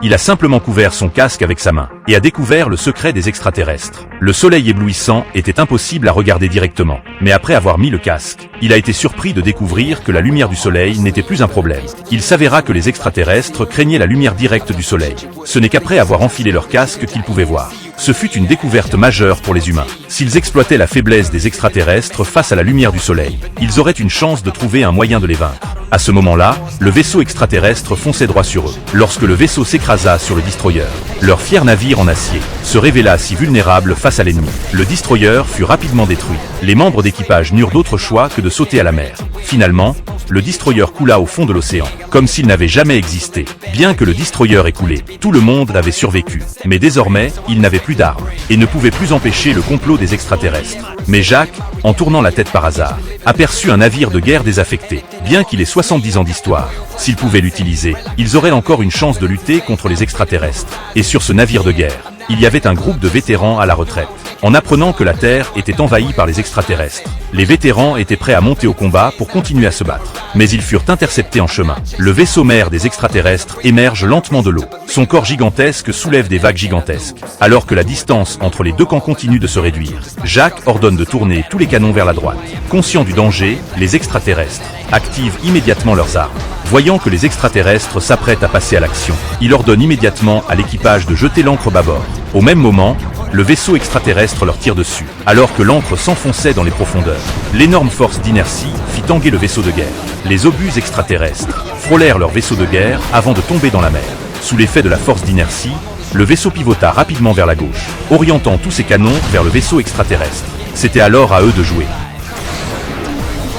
Il a simplement couvert son casque avec sa main, et a découvert le secret des extraterrestres. Le soleil éblouissant était impossible à regarder directement, mais après avoir mis le casque, il a été surpris de découvrir que la lumière du soleil n'était plus un problème. Il s'avéra que les extraterrestres craignaient la lumière directe du soleil. Ce n'est qu'après avoir enfilé leur casque qu'ils pouvaient voir. Ce fut une découverte majeure pour les humains. S'ils exploitaient la faiblesse des extraterrestres face à la lumière du soleil, ils auraient une chance de trouver un moyen de les vaincre. À ce moment-là, le vaisseau extraterrestre fonçait droit sur eux. Lorsque le vaisseau s'écrasa sur le destroyer, leur fier navire en acier se révéla si vulnérable face à l'ennemi. Le destroyer fut rapidement détruit. Les membres d'équipage n'eurent d'autre choix que de sauter à la mer. Finalement, le destroyer coula au fond de l'océan, comme s'il n'avait jamais existé. Bien que le destroyer ait coulé, tout le monde avait survécu. Mais désormais, il n'avait plus d'armes, et ne pouvait plus empêcher le complot des extraterrestres. Mais Jacques, en tournant la tête par hasard, aperçut un navire de guerre désaffecté. Bien qu'il ait 70 ans d'histoire, s'ils pouvaient l'utiliser, ils auraient encore une chance de lutter contre les extraterrestres. Et sur ce navire de guerre, il y avait un groupe de vétérans à la retraite. En apprenant que la Terre était envahie par les extraterrestres, les vétérans étaient prêts à monter au combat pour continuer à se battre. Mais ils furent interceptés en chemin. Le vaisseau mère des extraterrestres émerge lentement de l'eau. Son corps gigantesque soulève des vagues gigantesques. Alors que la distance entre les deux camps continue de se réduire, Jacques ordonne de tourner tous les canons vers la droite. Conscients du danger, les extraterrestres activent immédiatement leurs armes. Voyant que les extraterrestres s'apprêtent à passer à l'action, il ordonne immédiatement à l'équipage de jeter l'ancre bâbord. Au même moment, le vaisseau extraterrestre leur tire dessus, alors que l'ancre s'enfonçait dans les profondeurs. L'énorme force d'inertie fit tanguer le vaisseau de guerre. Les obus extraterrestres frôlèrent leur vaisseau de guerre avant de tomber dans la mer. Sous l'effet de la force d'inertie, le vaisseau pivota rapidement vers la gauche, orientant tous ses canons vers le vaisseau extraterrestre. C'était alors à eux de jouer.